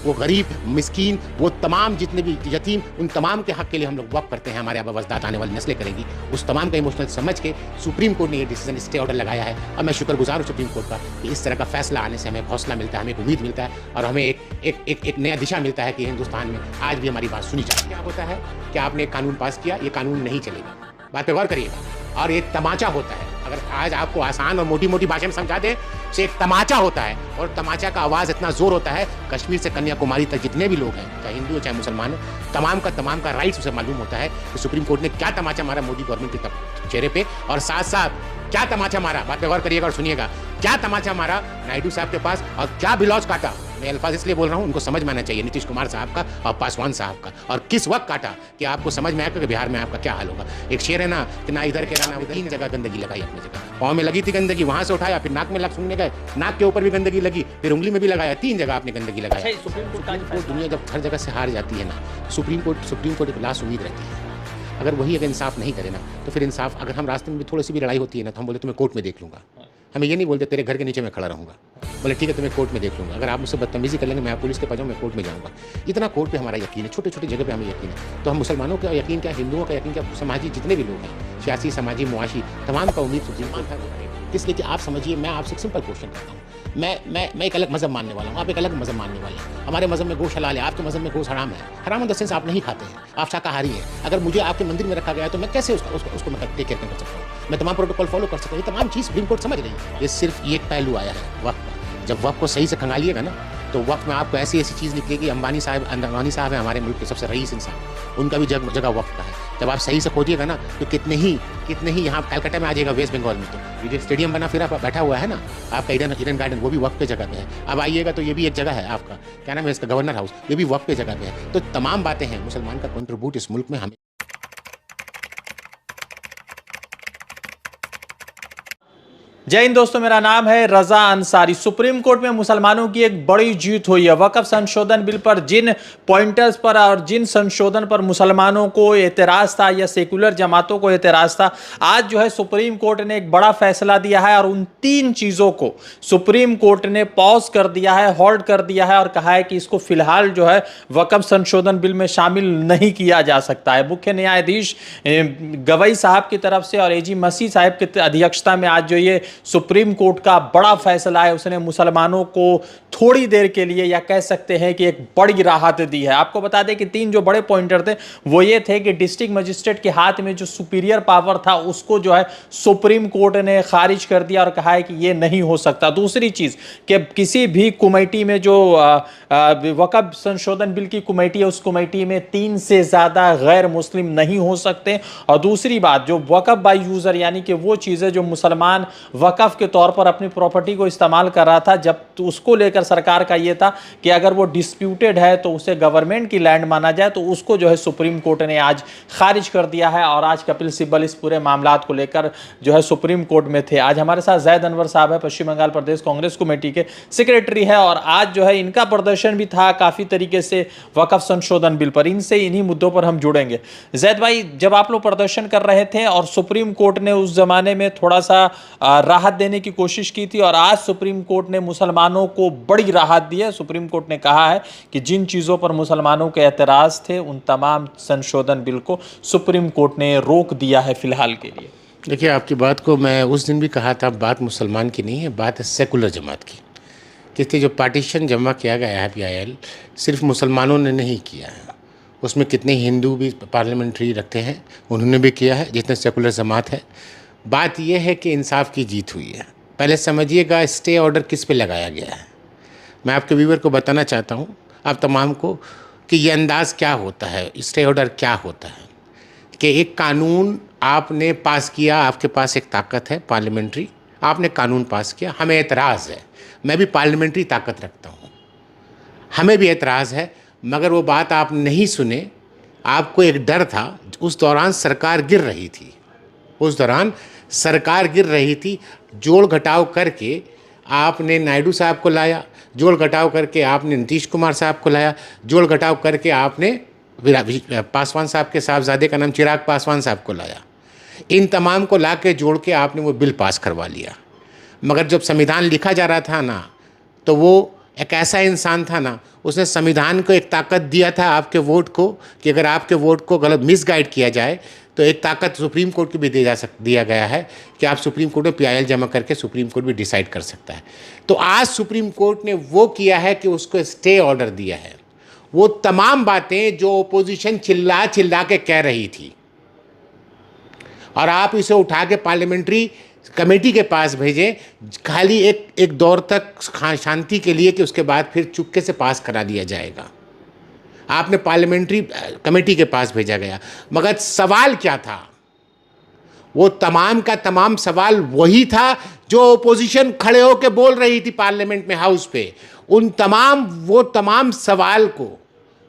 वो गरीब, मिस्कीन, वो तमाम जितने भी यतीम, उन तमाम के हक के लिए हम लोग वक़्फ़ करते हैं। हमारे अवजदात आने वाली नस्लें करेंगी। उस तमाम का इमोशनल समझ के सुप्रीम कोर्ट ने ये डिसीजन, स्टे ऑर्डर लगाया है और मैं शुक्रगुज़ार हूँ सुप्रीम कोर्ट का कि इस तरह का फैसला आने से हमें हौसला मिलता है, हमें एक उम्मीद मिलता है और हमें एक नया दिशा मिलता है कि हिंदुस्तान में आज भी हमारी बात सुनी जाती है। क्या होता है कि आपने एक कानून पास किया, ये कानून नहीं चलेगा, बात पे गौर करिएगा। और ये तमाचा होता है, अगर आज आपको आसान और मोटी-मोटी भाषा में समझा दें, से एक तमाचा होता है और तमाचा का आवाज़ इतना ज़ोर होता है, कश्मीर से कन्याकुमारी तक जितने भी लोग हैं, चाहे हिंदू हो चाहे मुसलमान हो, तमाम का राइट्स उसे मालूम होता है कि सुप्रीम कोर्ट ने क्या तमाचा मारा मोदी गवर्नमेंट के चेहरे पे और साथ-साथ क्या तमाचा मारा, बात पे गौर करिएगा और सुनिएगा, क्या तमाचा मारा नायडू साहब के पास और क्या बिलौज काटा। मैं अल्फाज इसलिए बोल रहा हूँ, उनको समझ में आना चाहिए नीतीश कुमार साहब का और पासवान साहब का, और किस वक्त काटा कि आपको समझ में आएगा कि बिहार में आपका क्या हाल होगा। एक शेर है ना कि ना इधर के ना उधर, 3 जगह गंदगी लगाई अपनी जगह। पाँव में लगी थी गंदगी, वहां से उठाया, फिर नाक में लग सूंघने गए, नाक के ऊपर भी गंदगी लगी, फिर उंगली में भी लगाया, 3 जगह आपने गंदगी लगाया। सुप्रीम कोर्ट दुनिया जब हर जगह से हार जाती है ना, सुप्रीम कोर्ट एक लास्ट उम्मीद रहती है। अगर वही अगर इंसाफ नहीं करे ना, तो फिर इंसाफ, अगर हम रास्ते में भी थोड़ी सी भी लड़ाई होती है ना, तो हम बोले तुम्हें कोर्ट में देख लूँगा। हमें ये नहीं बोलते तेरे घर के नीचे मैं खड़ा रहूँगा, बोले ठीक है तुम्हें कोर्ट में देख लूँगा। अगर आप मुझसे बदतमीजी कर लेंगे, मैं पुलिस के पास जाऊँ, मैं कोर्ट में जाऊँगा। इतना कोर्ट पे हमारा यकीन है, छोटे छोटे जगह पे हमें यकीन है। तो हम मुसलमानों का यकीन क्या, हिंदुओं का यकीन क्या, समाजी जितने भी लोग हैं, सियासी, समाजी, मुआशी, तमाम का उम्मीद सुप्रीम कोर्ट है। इसलिए कि आप समझिए, मैं आपसे एक सिंपल क्वेश्चन करता हूँ, मैं एक अलग मज़हब मानने वाला हूँ, आप एक अलग मज़हब मानने वाले हैं। हमारे मज़हब में गोश्त हलाल है, आपके मज़हब में गोश्त हराम है। हराम इन द सेंस आप नहीं खाते हैं, आप शाकाहारी हैं। अगर मुझे आपके मंदिर में रखा गया है तो मैं कैसे उसको मैं टेक केयर कर सकता हूँ, मैं तमाम प्रोटोकॉल फॉलो कर सकता हूँ। ये तमाम चीज़ सुप्रीम कोर्ट समझ रही है। ये सिर्फ एक पहलू आया है वक्त का। जब वक्त को सही से खंगालिएगा ना, तो वक्त में आपको ऐसी चीज़ निकलेगी। अंबानी साहब है हमारे मुल्क के सबसे रईस इंसान, उनका भी जगह वक्त का है। जब आप सही से खोजिएगा ना, तो कितने ही यहाँ कलकत्ता में आ जाएगा, वेस्ट बंगाल में तो ये स्टेडियम बना फिर बैठा हुआ है ना आपका ईडन गार्डन, वो भी वक्त पे जगह पे है। अब आइएगा तो ये भी एक जगह है आपका, क्या नाम है इसका, गवर्नर हाउस, ये भी वक्त पे जगह पे है। तो तमाम बातें हैं, मुसलमान का कंट्रीब्यूट इस मुल्क में हमें। जय हिंद दोस्तों, मेरा नाम है रजा अंसारी। सुप्रीम कोर्ट में मुसलमानों की एक बड़ी जीत हुई है। वक्फ संशोधन बिल पर जिन पॉइंटर्स पर और जिन संशोधन पर मुसलमानों को एतराज था या सेकुलर जमातों को एतराज था, आज जो है सुप्रीम कोर्ट ने एक बड़ा फैसला दिया है और उन 3 चीजों को सुप्रीम कोर्ट ने पॉज कर दिया है, होल्ड कर दिया है और कहा है कि इसको फिलहाल जो है वक्फ संशोधन बिल में शामिल नहीं किया जा सकता है। मुख्य न्यायाधीश गवई साहब की तरफ से और एजी मसीह साहब की अध्यक्षता में आज जो ये सुप्रीम कोर्ट का बड़ा फैसला है, उसने मुसलमानों को थोड़ी देर के लिए या कह सकते हैं कि एक बड़ी राहत दी है। आपको बता दें कि 3 जो बड़े पॉइंटर थे वो ये थे कि डिस्ट्रिक्ट मजिस्ट्रेट के हाथ में जो सुपीरियर पावर था उसको जो है सुप्रीम कोर्ट ने खारिज कर दिया और कहा है कि ये नहीं हो सकता। दूसरी चीज कि किसी भी कमेटी में जो वक्फ संशोधन बिल की कमेटी है, उस कमेटी में 3 से ज्यादा गैर मुस्लिम नहीं हो सकते। और दूसरी बात, जो वक्फ बाय यूजर यानी कि वो चीजें जो मुसलमान वक्फ के तौर पर अपनी प्रॉपर्टी को इस्तेमाल कर रहा था, जब तो उसको लेकर सरकार का ये था कि अगर वो डिस्प्यूटेड है तो उसे गवर्नमेंट की लैंड माना जाए, तो उसको जो है सुप्रीम कोर्ट ने आज खारिज कर दिया है। और आज कपिल सिब्बल इस पूरे मामलात को लेकर जो है सुप्रीम कोर्ट में थे। आज हमारे साथ जैद अनवर साहब है, पश्चिम बंगाल प्रदेश कांग्रेस कमेटी के सेक्रेटरी है, और आज जो है इनका प्रदर्शन भी था काफी तरीके से वक्फ संशोधन बिल पर। इन्हीं मुद्दों पर हम जुड़ेंगे। जैद भाई, जब आप लोग प्रदर्शन कर रहे थे और सुप्रीम कोर्ट ने उस जमाने में थोड़ा सा राहत देने की कोशिश की थी, और आज सुप्रीम कोर्ट ने मुसलमानों को बड़ी राहत दी है। सुप्रीम कोर्ट ने कहा है कि जिन चीजों पर मुसलमानों के एतराज थे उन तमाम संशोधन बिल को सुप्रीम कोर्ट ने रोक दिया है फिलहाल के लिए। देखिए, आपकी बात को मैं उस दिन भी कहा था, बात मुसलमान की नहीं है, बात है सेकुलर जमात की। किसने जो पार्टीशन जमा किया गया है PIL, सिर्फ मुसलमानों ने नहीं किया है, उसमें कितने हिंदू भी पार्लियामेंट्री रखते हैं, उन्होंने भी किया है, जितने सेकुलर जमात है। बात यह है कि इंसाफ की जीत हुई है। पहले समझिएगा स्टे ऑर्डर किस पे लगाया गया है। मैं आपके व्यूवर को बताना चाहता हूँ, आप तमाम को, कि ये अंदाज़ क्या होता है, स्टे ऑर्डर क्या होता है। कि एक कानून आपने पास किया, आपके पास एक ताकत है पार्लियामेंट्री, आपने कानून पास किया, हमें एतराज़ है, मैं भी पार्लियामेंट्री ताकत रखता हूँ, हमें भी एतराज़ है, मगर वो बात आप नहीं सुने। आपको एक डर था, उस दौरान सरकार गिर रही थी, जोड़ घटाव करके आपने नायडू साहब को लाया, जोड़ घटाव करके आपने नीतीश कुमार साहब को लाया, जोड़ घटाव करके आपने पासवान साहब के साहबजादे का नाम चिराग पासवान साहब को लाया। इन तमाम को ला के जोड़ के आपने वो बिल पास करवा लिया। मगर जब संविधान लिखा जा रहा था ना, तो वो एक ऐसा इंसान था ना, उसने संविधान को एक ताकत दिया था आपके वोट को, कि अगर आपके वोट को गलत मिसगाइड किया जाए तो एक ताकत सुप्रीम कोर्ट को भी दिया गया है कि आप सुप्रीम कोर्ट में PIL जमा करके सुप्रीम कोर्ट भी डिसाइड कर सकता है। तो आज सुप्रीम कोर्ट ने वो किया है कि उसको स्टे ऑर्डर दिया है। वो तमाम बातें जो ओपोजिशन चिल्ला चिल्ला के कह रही थी, और आप इसे उठा के पार्लियामेंट्री कमेटी के पास भेजें, खाली एक दौर तक शांति के लिए, कि उसके बाद फिर चुपके से पास करा दिया जाएगा। आपने पार्लियामेंट्री कमेटी के पास भेजा गया, मगर सवाल क्या था? वो तमाम का तमाम सवाल वही था जो ओपोजिशन खड़े होकर बोल रही थी पार्लियामेंट में, हाउस पे। वो तमाम सवाल को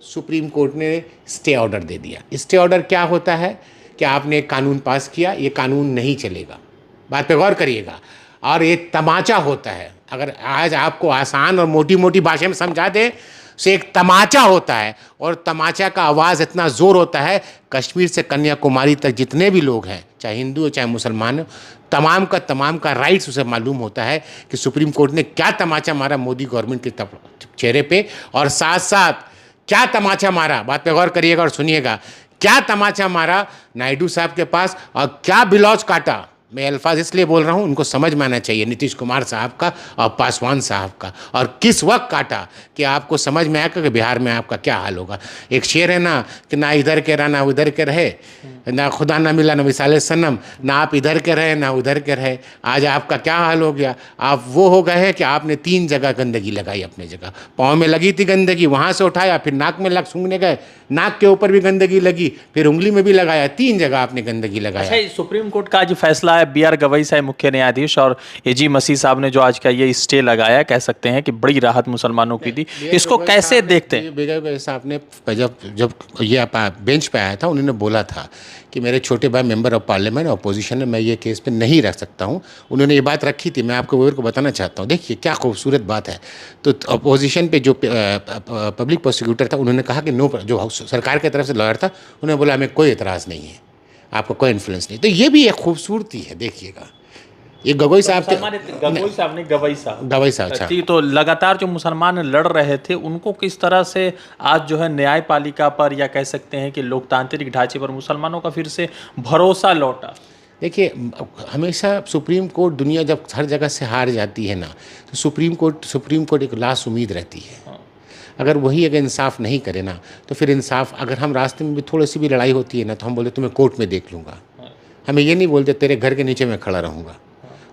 सुप्रीम कोर्ट ने स्टे ऑर्डर दे दिया। स्टे ऑर्डर क्या होता है कि आपने एक कानून पास किया, ये कानून नहीं चलेगा, बात पे गौर करिएगा। और ये तमाचा होता है, अगर आज आपको आसान और मोटी मोटी भाषा में समझा दे, से एक तमाचा होता है, और तमाचा का आवाज़ इतना ज़ोर होता है, कश्मीर से कन्याकुमारी तक जितने भी लोग हैं, चाहे हिंदू हो चाहे मुसलमान हो, तमाम का राइट्स उसे मालूम होता है कि सुप्रीम कोर्ट ने क्या तमाचा मारा मोदी गवर्नमेंट के चेहरे पे, और साथ साथ क्या तमाचा मारा, बात पे गौर करिएगा और सुनिएगा, क्या तमाचा मारा नायडू साहब के पास, और क्या बिलौज काटा। मैं अल्फाज इसलिए बोल रहा हूँ, उनको समझ में आना चाहिए, नीतीश कुमार साहब का और पासवान साहब का, और किस वक्त काटा कि आपको समझ में आएगा कि बिहार में आपका क्या हाल होगा। एक शेर है ना कि ना इधर के रहा ना उधर के रहे, ना खुदा ना मिला ना मिसाले सनम, ना आप इधर के रहे ना उधर के रहे। आज आपका क्या हाल हो गया? आप वो हो गए हैं कि आपने 3 जगह गंदगी लगाई अपने जगह। पाँव में लगी थी गंदगी, वहाँ से उठाया, फिर नाक में सूंघने गए, नाक के ऊपर भी गंदगी लगी, फिर उंगली में भी लगाया, 3 जगह आपने गंदगी लगाया। अच्छा, सुप्रीम कोर्ट का आज फैसला है, BR गवई साहब मुख्य न्यायाधीश और AG मसीह साहब ने जो आज का ये स्टे लगाया, कह सकते हैं कि बड़ी राहत मुसलमानों की दी। इसको कैसे देखते हैं? BR साहब ने जब ये बेंच पे आया था, उन्होंने बोला था कि मेरे छोटे भाई मेंबर ऑफ पार्लियामेंट अपोजिशन है, मैं ये केस पे नहीं रख सकता हूँ। उन्होंने ये बात रखी थी, मैं आपको व्यूअर को बताना चाहता हूँ। देखिए क्या खूबसूरत बात है। तो अपोजिशन पे जो पब्लिक प्रोसिक्यूटर था, उन्होंने कहा कि नो, जो सरकार की तरफ से लॉयर था, उन्होंने बोला हमें कोई एतराज़ नहीं है, आपका कोई इन्फ्लुएंस नहीं। तो ये भी एक खूबसूरती है, देखिएगा। ये गवई साहब गवई साहब अच्छा। तो लगातार जो मुसलमान लड़ रहे थे, उनको किस तरह से आज जो है न्यायपालिका पर, या कह सकते हैं कि लोकतांत्रिक ढांचे पर मुसलमानों का फिर से भरोसा लौटा? देखिए, हमेशा सुप्रीम कोर्ट, दुनिया जब हर जगह से हार जाती है ना, तो सुप्रीम कोर्ट एक लास्ट उम्मीद रहती है। अगर वही अगर इंसाफ नहीं करे ना, तो फिर इंसाफ, अगर हम रास्ते में भी थोड़ी सी भी लड़ाई होती है ना, तो हम बोले तुम्हें कोर्ट में देख लूँगा। हमें ये नहीं बोलते तेरे घर के नीचे मैं खड़ा रहूँगा,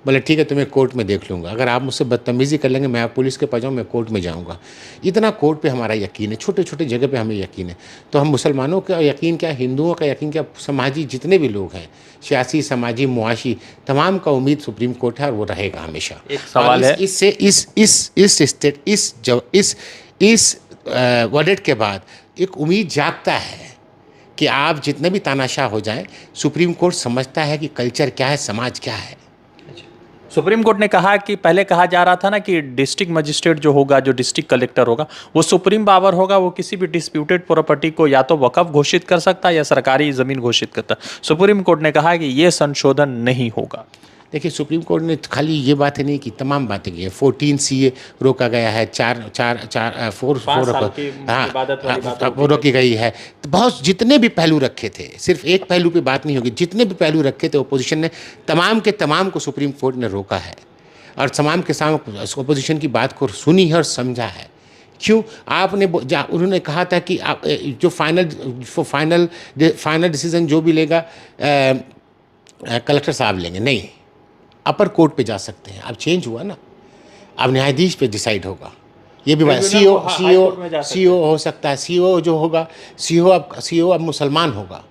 बोले ठीक है तुम्हें कोर्ट में देख लूँगा। अगर आप मुझसे बदतमीज़ी कर लेंगे, मैं आप पुलिस के पास जाऊँ, मैं कोर्ट में जाऊँगा। इतना कोर्ट पे हमारा यकीन है, छोटे छोटे जगह पे हमें यकीन है। तो हम मुसलमानों का यकीन क्या, हिंदुओं का यकीन क्या, समाजी जितने भी लोग हैं, सियासी, समाजी, मुआशी, तमाम का उम्मीद सुप्रीम कोर्ट है, और वो रहेगा हमेशा। एक सवाल है, इससे इस वर्डिक्ट के बाद एक उम्मीद जागता है कि आप जितने भी तानाशाह हो जाएं, सुप्रीम कोर्ट समझता है कि कल्चर क्या है, समाज क्या है। सुप्रीम कोर्ट ने कहा कि पहले कहा जा रहा था ना कि डिस्ट्रिक्ट मजिस्ट्रेट जो होगा, जो डिस्ट्रिक्ट कलेक्टर होगा, वो सुप्रीम पावर होगा, वो किसी भी डिस्प्यूटेड प्रॉपर्टी को या तो वक़्फ घोषित कर सकता है या सरकारी ज़मीन घोषित करता। सुप्रीम कोर्ट ने कहा कि ये संशोधन नहीं होगा। देखिए, सुप्रीम कोर्ट ने खाली ये बातें नहीं की, तमाम बातें की है। 14 CA रोका गया है, 4 वो रोकी गई है। तो बहुत जितने भी पहलू रखे थे, सिर्फ एक पहलू पे बात नहीं होगी, जितने भी पहलू रखे थे ओपोजिशन ने, तमाम के तमाम को सुप्रीम कोर्ट ने रोका है, और तमाम के सामने ओपोजिशन की बात को सुनी है और समझा है। क्यों? उन्होंने कहा था कि आप जो फाइनल डिसीजन जो भी लेगा कलेक्टर साहब लेंगे, नहीं, अपर कोर्ट पे जा सकते हैं। अब चेंज हुआ ना, अब न्यायाधीश पे डिसाइड होगा। ये भी बात, सीओ हो सकता है, सीओ जो होगा, सीओ अब मुसलमान होगा।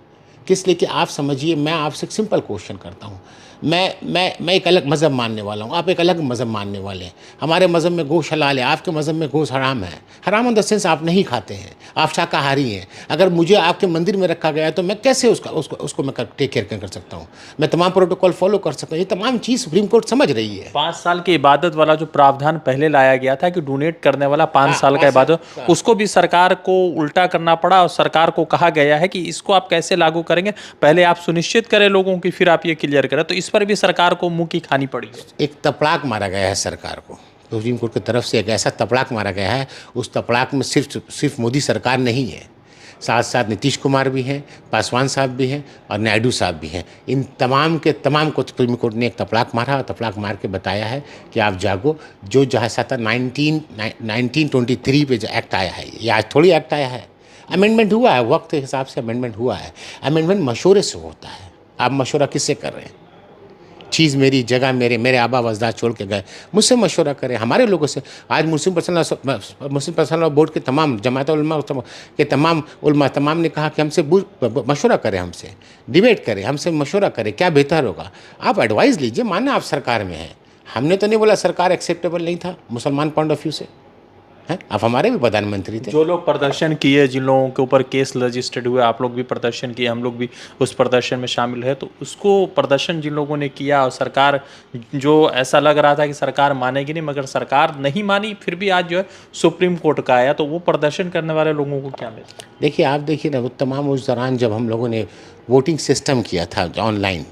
किस लिए कि आप समझिए, मैं आपसे एक सिंपल क्वेश्चन करता हूँ। मैं एक अलग मज़हब मानने वाला हूँ, आप एक अलग मज़हब मानने वाले हैं। हमारे मज़हब में गोश्त हलाल है, आपके मज़हब में गोश्त हराम है। हराम इन द सेंस आप नहीं खाते हैं, आप शाकाहारी हैं। अगर मुझे आपके मंदिर में रखा गया है, तो मैं कैसे उसको मैं टेक केयर कर सकता हूँ? मैं तमाम प्रोटोकॉल फॉलो कर सकता हूँ। ये तमाम चीज़ सुप्रीम कोर्ट समझ रही है। 5 साल की इबादत वाला जो प्रावधान पहले लाया गया था कि डोनेट करने वाला 5 साल का इबादत, उसको भी सरकार को उल्टा करना पड़ा, और सरकार को कहा गया है कि इसको आप कैसे लागू करेंगे, पहले आप सुनिश्चित करें लोगों की, फिर आप ये क्लियर करें। तो इस पर भी सरकार को मुंह की खानी पड़ी है। एक तपड़ाक मारा गया है सरकार को, सुप्रीम कोर्ट की तरफ से एक ऐसा तपड़ाक मारा गया है, उस तपड़ाक में सिर्फ मोदी सरकार नहीं है, साथ साथ नीतीश कुमार भी हैं, पासवान साहब भी हैं और नायडू साहब भी हैं। इन तमाम के तमाम को सुप्रीम कोर्ट ने एक तपड़ाक मारा और तपड़ाक मार के बताया है कि आप जागो। जो जैसा था 1923 पे जो एक्ट आया है, ये आज थोड़ी एक्ट आया है, अमेंडमेंट हुआ है, वक्त के हिसाब से अमेंडमेंट हुआ है। अमेंडमेंट मशवरे से होता है। आप मशवरा किससे कर रहे हैं? चीज़ मेरी, जगह मेरे आबा वजदाद छोड़ के गए, मुझसे मशवरा करें, हमारे लोगों से। आज मुस्लिम पर्सनल लॉ बोर्ड के तमाम जमात उलमा के तमाम ने कहा कि हमसे मशवरा करें, हमसे डिबेट करें, हमसे मशवरा करें, क्या बेहतर होगा। आप एडवाइस लीजिए, माना आप सरकार में हैं। हमने तो नहीं बोला सरकार एक्सेप्टेबल नहीं था मुसलमान पॉइंट ऑफ व्यू से, हैं? आप हमारे भी प्रधानमंत्री थे। जो लोग प्रदर्शन किए, जिन लोगों के ऊपर केस रजिस्टर्ड हुए, आप लोग भी प्रदर्शन किए, हम लोग भी उस प्रदर्शन में शामिल है, तो उसको प्रदर्शन जिन लोगों ने किया और सरकार, जो ऐसा लग रहा था कि सरकार मानेगी नहीं, मगर सरकार नहीं मानी, फिर भी आज जो है सुप्रीम कोर्ट का आया, तो वो प्रदर्शन करने वाले लोगों को क्या मिला? देखिए, आप देखिए ना, वो तमाम उस दौरान जब हम लोगों ने वोटिंग सिस्टम किया था, ऑनलाइन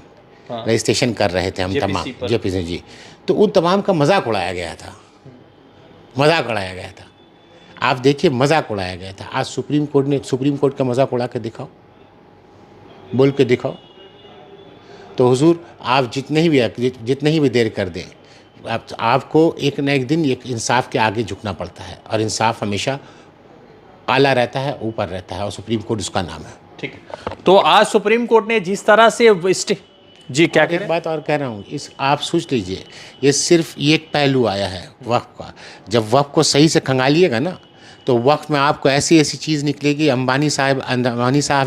रजिस्ट्रेशन कर रहे थे हम तमाम जेपीसी जी, तो उन तमाम का मजाक उड़ाया गया था, मजाक उड़ाया गया था। आप देखिए, मजाक उड़ाया गया था। आज सुप्रीम कोर्ट का मजाक उड़ा के दिखाओ, बोल के दिखाओ। तो हुजूर, आप जितने ही भी देर कर दें, आपको एक न एक दिन एक इंसाफ के आगे झुकना पड़ता है, और इंसाफ हमेशा आला रहता है, ऊपर रहता है, और सुप्रीम कोर्ट उसका नाम है। ठीक है, तो आज सुप्रीम कोर्ट ने जिस तरह से जी क्या एक बात और कह रहा हूँ, आप सोच लीजिए, ये सिर्फ एक पहलू आया है वक्फ का। जब वक्फ को सही से खंगालिएगा ना, तो वक्फ में आपको ऐसी चीज़ निकलेगी। अंबानी साहब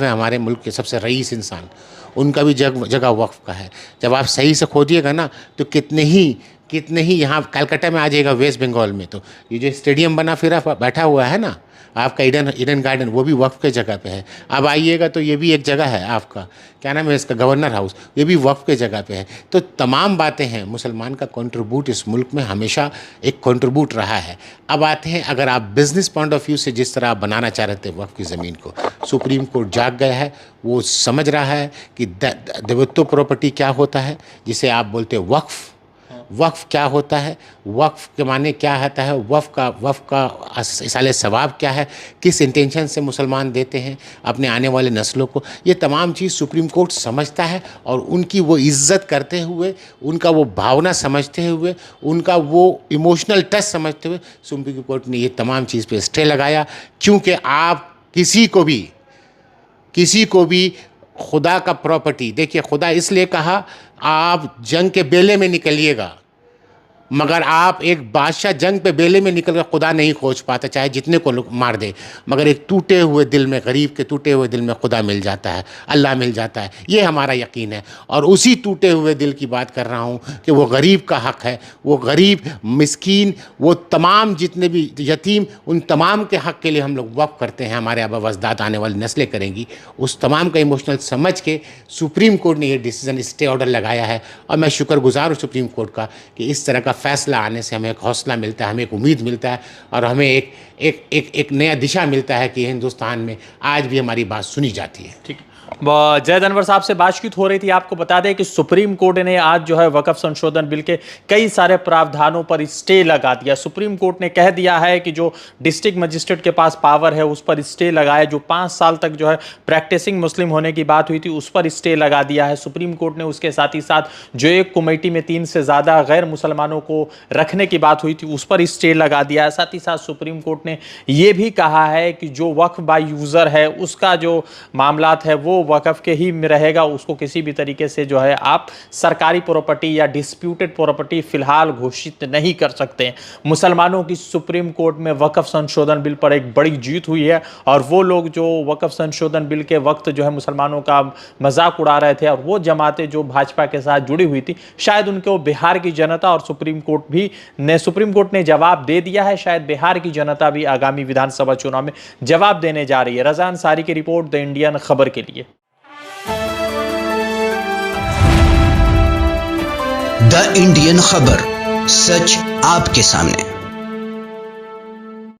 है हमारे मुल्क के सबसे रईस इंसान, उनका भी जगह वक्फ का है। जब आप सही से खोदिएगा ना, तो कितने ही यहाँ कलकत्ता में आ जाएगा, वेस्ट बंगाल में। तो ये जो स्टेडियम बना फिर बैठा हुआ है ना आपका, ईडन गार्डन, वो भी वक्फ के जगह पे है। अब आइएगा तो ये भी एक जगह है आपका, क्या नाम है इसका, गवर्नर हाउस, ये भी वक्फ के जगह पे है। तो तमाम बातें हैं, मुसलमान का कंट्रीब्यूट इस मुल्क में हमेशा एक कंट्रीब्यूट रहा है। अब आते हैं, अगर आप बिजनेस पॉइंट ऑफ व्यू से जिस तरह आप बनाना चाह रहे थे वक्फ की ज़मीन को, सुप्रीम कोर्ट जाग गया है। वो समझ रहा है कि देवत्व प्रॉपर्टी क्या होता है, जिसे आप बोलते हो वक्फ। वक्फ क्या होता है, वक्फ के माने क्या होता है, वक्फ का इसाले सवाब क्या है, किस इंटेंशन से मुसलमान देते हैं अपने आने वाले नस्लों को, ये तमाम चीज़ सुप्रीम कोर्ट समझता है। और उनकी वो इज़्ज़त करते हुए, उनका वो भावना समझते हुए, उनका वो इमोशनल टच समझते हुए सुप्रीम कोर्ट ने ये तमाम चीज़ पे स्टे लगाया। क्योंकि आप किसी को भी खुदा का प्रॉपर्टी, देखिए, खुदा इसलिए कहा आप जंग के बेले में निकलिएगा, मगर आप एक बादशाह जंग पे बेले में निकल कर खुदा नहीं खोज पाता, चाहे जितने को लोग मार दे, मगर एक टूटे हुए दिल में, गरीब के टूटे हुए दिल में खुदा मिल जाता है, अल्लाह मिल जाता है। ये हमारा यकीन है। और उसी टूटे हुए दिल की बात कर रहा हूँ कि वो गरीब का हक़ है, वो गरीब, मिस्कीन, वो तमाम जितने भी यतीम, उन तमाम के हक़ के लिए हम लोग वक़्फ़ करते हैं, हमारे आबा वजदाद आने वाली नस्लें करेंगी। उस तमाम का इमोशनल समझ के सुप्रीम कोर्ट ने ये डिसीज़न, स्टे ऑर्डर लगाया है। और मैं शुक्रगुजार हूँ सुप्रीम कोर्ट का कि इस तरह का फैसला आने से हमें एक हौसला मिलता है, हमें एक उम्मीद मिलता है, और हमें एक नया दिशा मिलता है कि हिंदुस्तान में आज भी हमारी बात सुनी जाती है। ठीक, जैद अनवर साहब से बातचीत हो रही थी। आपको बता दें कि सुप्रीम कोर्ट ने आज जो है वक्फ संशोधन बिल के कई सारे प्रावधानों पर स्टे लगा दिया। सुप्रीम कोर्ट ने कह दिया है कि जो डिस्ट्रिक्ट मजिस्ट्रेट के पास पावर है उस पर स्टे लगाया, जो 5 साल तक जो है प्रैक्टिसिंग मुस्लिम होने की बात हुई थी उस पर स्टे लगा दिया है सुप्रीम कोर्ट ने। उसके साथ ही साथ जो एक कमेटी में 3 से ज़्यादा गैर मुसलमानों को रखने की बात हुई थी उस पर स्टे लगा दिया है। साथ ही साथ सुप्रीम कोर्ट ने यह भी कहा है कि जो वक्फ बाय यूज़र है उसका जो मामलात है वो वक्फ के ही में रहेगा, उसको किसी भी तरीके से जो है आप सरकारी प्रॉपर्टी या डिस्प्यूटेड प्रॉपर्टी फिलहाल घोषित नहीं कर सकते। मुसलमानों की सुप्रीम कोर्ट में वक्फ संशोधन बिल पर एक बड़ी जीत हुई है, और वो लोग जो वक्फ संशोधन बिल के वक्त जो है मुसलमानों का मजाक उड़ा रहे थे, और वो जमातें जो भाजपा के साथ जुड़ी हुई थी, शायद उनको बिहार की जनता और सुप्रीम कोर्ट ने जवाब दे दिया है। शायद बिहार की जनता भी आगामी विधानसभा चुनाव में जवाब देने जा रही है। रज़ा अंसारी की रिपोर्ट, द इंडियन खबर के लिए। द इंडियन खबर, सच आपके सामने।